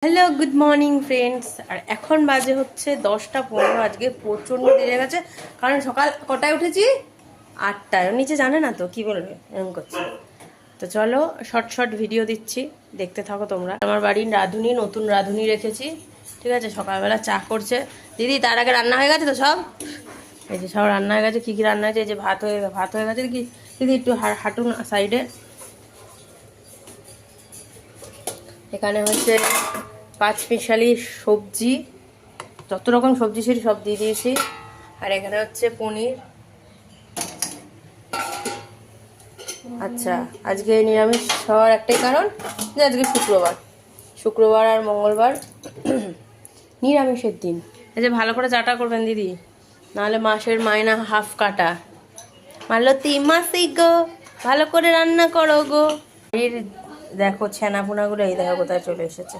Hello good morning friends. আর এখন বাজে হচ্ছে 10টা 15। আজকে প্রচণ্ড দেরি হয়ে গেছে, কারণ সকাল কটায় উঠেছি? 8টায়। নিচে জানে না তো কি বলবে, এরকম করছে। তো চলো শর্ট শর্ট ভিডিও দিচ্ছি, দেখতে থাকো তোমরা। আমার বাড়ির রাঁধুনি, নতুন রাঁধুনি রেখেছি, ঠিক আছে। সকালবেলা চা করছে দিদি, তার আগে রান্না হয়ে গেছে তো সব। এই যে সব রান্না হয়ে গেছে। কী কী রান্না হয়েছে? এই যে ভাত হয়ে গেছে। কি দিদি একটু হাঁটুন সাইডে। এখানে হচ্ছে 5 স্পেশালি সবজি, যত রকম সবজি ছিল সব দিয়ে দিয়েছি। আর এখানে হচ্ছে পনির। আচ্ছা, আজকে নিরামিষ হওয়ার একটাই কারণ যে আজকে শুক্রবার আর মঙ্গলবার নিরামিষের দিন। এই যে ভালো করে চাটা করবেন দিদি, নাহলে মাসের মাইনা হাফ কাটা। মালতী মাসি গো, ভালো করে রান্না করো গো। এর দেখো ছেনা পোনাগুলো, এই দেখো কোথায় চলে এসেছে।